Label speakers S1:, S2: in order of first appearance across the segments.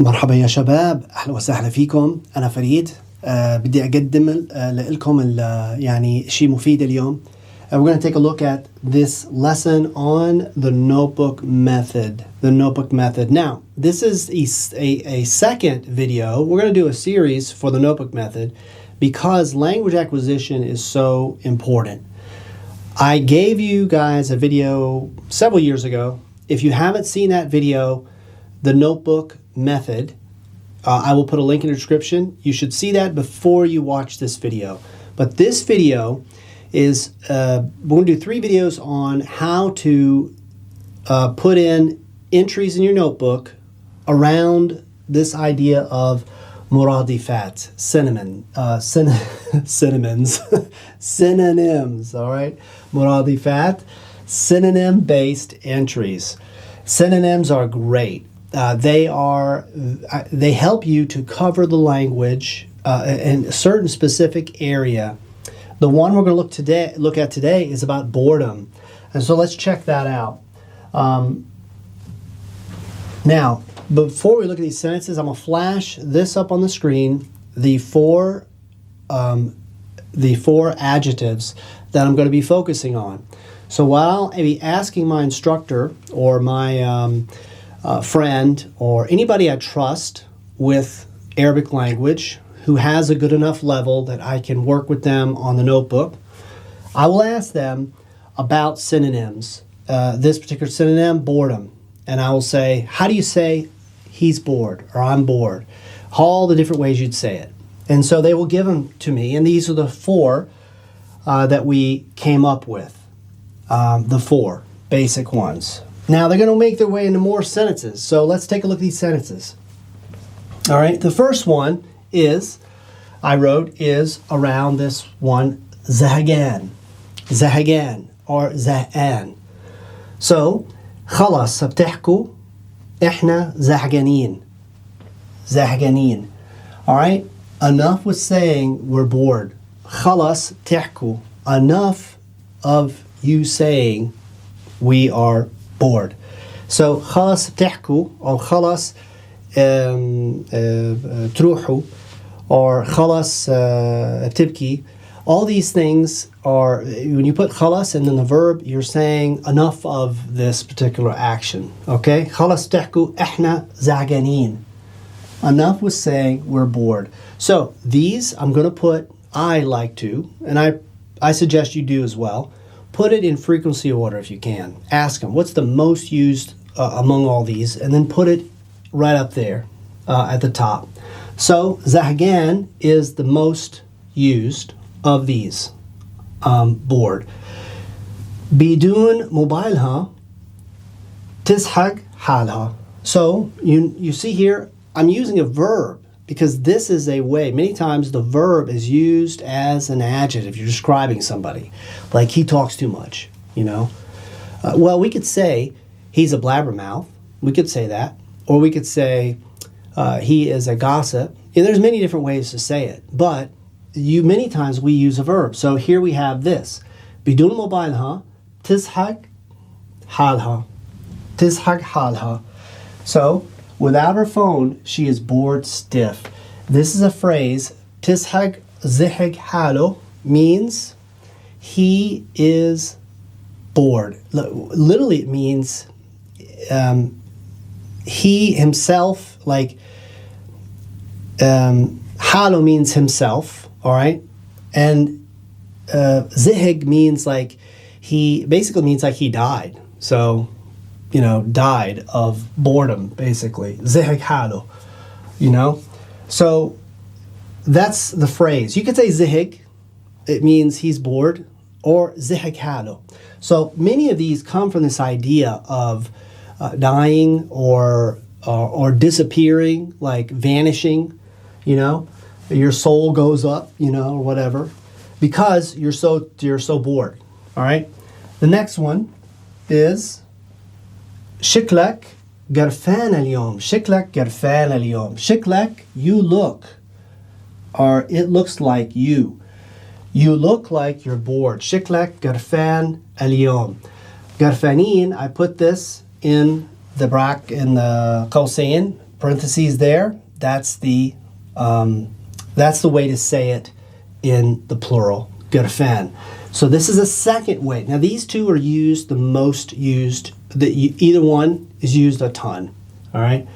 S1: مرحبا يا شباب، أهلا وسهلا فيكم. أنا فريد. بدي أقدم لكم يعني شيء مفيد اليوم. We're going to take a look at this lesson on the notebook method. The notebook method. Now, this is a second video. We're going to do a series for the notebook method because language acquisition is so important. I gave you guys a video several years ago. If you haven't seen that video, the notebook method, I will put a link in the description. You should see that before you watch this video. But this video is, we're going to do 3 videos on how to put in entries in your notebook around this idea of muradifat, synonyms, all right? Muradifat, synonym-based entries. Synonyms are great. They help you to cover the language in a certain specific area. The one we're going to look at today is about boredom, and so let's check that out. Now, before we look at these sentences, I'm going to flash this up on the screen. The four adjectives that I'm going to be focusing on. So while I'll be asking my instructor or my friend or anybody I trust with Arabic language who has a good enough level that I can work with them on the notebook, I will ask them about synonyms. This particular synonym, boredom. And I will say, how do you say he's bored or I'm bored? All the different ways you'd say it. And so they will give them to me, and these are the 4 that we came up with. The 4 basic ones. Now they're going to make their way into more sentences. So let's take a look at these sentences. All right, the first one is around this one, zahagan or za'an. So خلاص بتحكوا احنا زهقانين. All right, enough with saying we're bored. خلاص تحكوا, enough of you saying we are bored. So خلاص بتحكوا or خلاص تروحوا or خلاص بتبكي. All these things are, when you put خلاص and then the verb, you're saying enough of this particular action. Okay? خلاص بتحكوا احنا زعجانين. Enough with saying we're bored. So these I'm going to put, I like to, and I suggest you do as well, put it in frequency order if you can. Ask them, what's the most used among all these? And then put it right up there at the top. So, zahgan is the most used of these. Bored. بدون موبايلها تزحق حالها. So, you see here, I'm using a verb because this is a way, many times the verb is used as an adjective. You're describing somebody. Like, he talks too much, you know. Well, we could say he's a blabbermouth. We could say that. Or we could say he is a gossip. And there's many different ways to say it. But many times we use a verb. So here we have this. بدون موبايلها تزحق حالها. تزحق حالها. So, without her phone, she is bored stiff. This is a phrase, تزحق زحق حاله, means he is bored. Literally it means he himself, like حاله means himself, all right? And zihig means like he died. So, you know, died of boredom, basically. Zihig حاله, you know? So that's the phrase. You could say zihig, it means he's bored, or zihig حاله. So many of these come from this idea of dying or disappearing, like vanishing, you know? Your soul goes up, you know, or whatever, because you're so bored. All right? The next one is شكلك قرفان اليوم. شكلك قرفان اليوم. شكلك, you look, or it looks like you. You look like you're bored. شكلك قرفان اليوم. قرفانين, I put this in the قوسين parentheses there, that's the way to say it in the plural, gerfan. So this is a second way. Now these two are used the most used. Either one is used a ton. All right.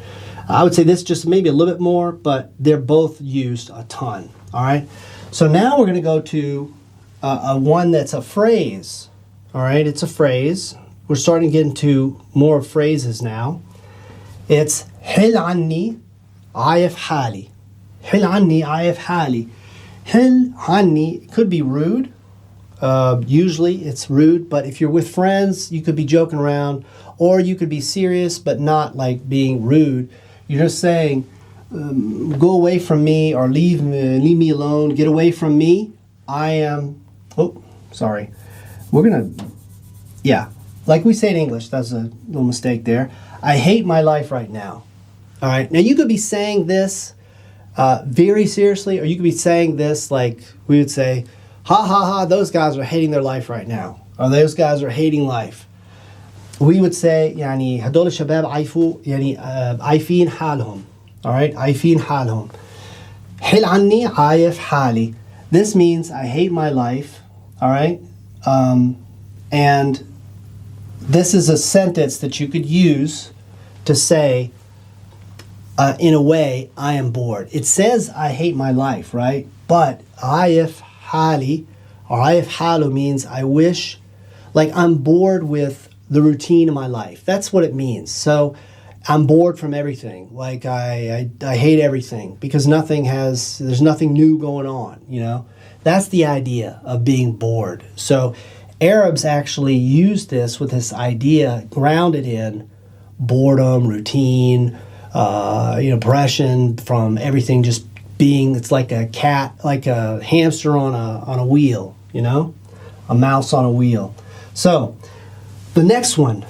S1: I would say this just maybe a little bit more, but they're both used a ton. All right. So now we're going to go to one that's a phrase. All right. It's a phrase. We're starting to get into more phrases now. It's حل عني عايف حالي. حل عني عايف حالي. حل عني could be rude. Usually it's rude, but if you're with friends, you could be joking around, or you could be serious, but not like being rude. You're just saying, go away from me, or leave me alone, get away from me. I am, like we say in English, that's a little mistake there. I hate my life right now. All right, now you could be saying this very seriously, or you could be saying this like we would say, ha ha ha, those guys are hating their life right now, or those guys are hating life. We would say يعني هدول الشباب عايفين حالهم. All right, عايفين حالهم. حل عني عايف حالي. This means I hate my life. All right, and this is a sentence that you could use to say, in a way, I am bored. It says I hate my life, right? But عايف حالي or عايف حاله means I wish, like I'm bored with the routine of my life. That's what it means. So I'm bored from everything. Like I hate everything because there's nothing new going on, you know? That's the idea of being bored. So Arabs actually use this with this idea grounded in boredom, routine, depression from everything just being, it's like a cat, like a hamster on a wheel, you know? A mouse on a wheel. So the next one,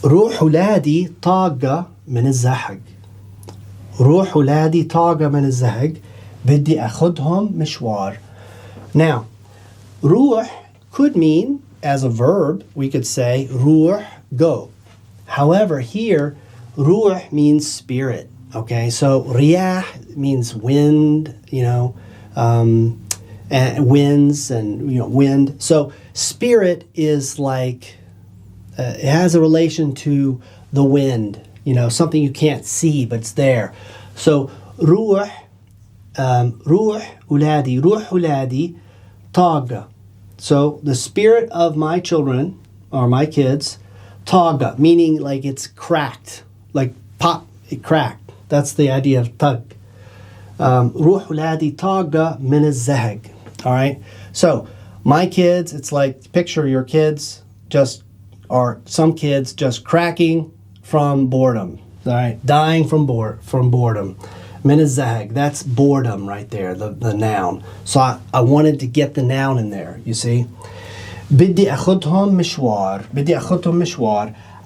S1: روح ولادي طاقة من الزهق. روح ولادي طاقة من الزهق بدي أخذهم مشوار. Now, روح could mean, as a verb, we could say روح, go. However, here, روح means spirit. Okay, so رياح means wind, and winds and wind. So spirit is like it has a relation to the wind, something you can't see but it's there. So روح ولادي طاقة. So the spirit of my children or my kids, طاقة, meaning like it's cracked, like pop, it cracked. That's the idea of tag. روح ولادي طاقة من الزهق. All right. So my kids, it's like picture your kids some kids just cracking from boredom. All right, dying from boredom. من الزهق. That's boredom right there, the noun. So I wanted to get the noun in there. You see. بدي أخذهم مشوار.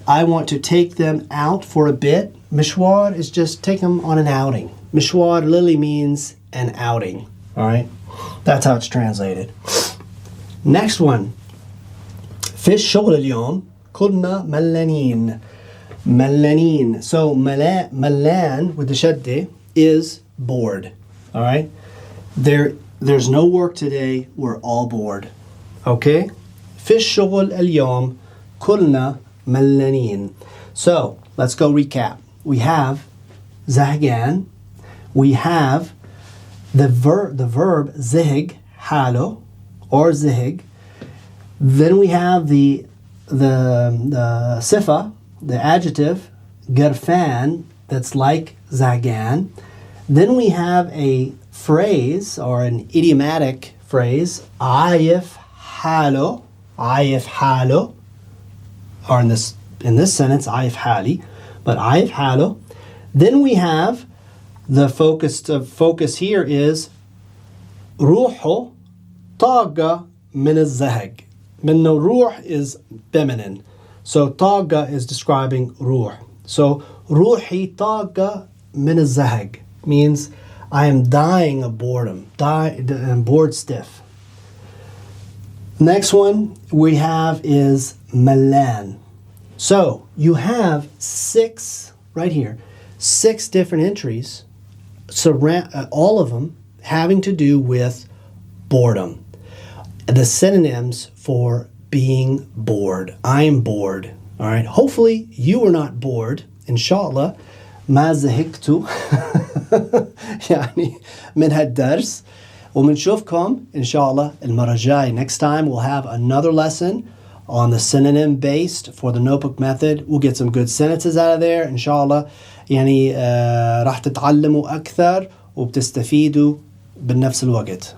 S1: I want to take them out for a bit. Mishwar is just take them on an outing. Mishwar literally means an outing. All right? That's how it's translated. Next one. في الشغل اليوم كلنا ملانين. So ملان with the shadde is bored. All right? There's no work today. We're all bored. Okay? في الشغل اليوم كلنا ملانين. So let's go recap. We have زهقان. We have the verb زهق حاله or زهق. Then we have the sifa, the adjective gerfan, that's like زهقان. Then we have a phrase or an idiomatic phrase عايف حاله, or in this sentence عايف حالي, but عايف حاله. Then we have the focus here is روحه طاقة من الزهق. منه روح is feminine. So طاقة is describing روح. So روحي طاقة من الزهق means I am dying of boredom. I'm bored stiff. Next one we have is ملان. So you have 6 right here. 6 different entries, all of them having to do with boredom. The synonyms for being bored. I'm bored. All right. Hopefully you are not bored. Inshallah. ما زهقتوا يعني من هالدرس. ومنشوفكم inshallah المرة الجاية. Next time we'll have another lesson on the synonym-based for the notebook method. We'll get some good sentences out of there inshallah. يعني راح تتعلموا أكثر وبتستفيدوا بنفس الوقت.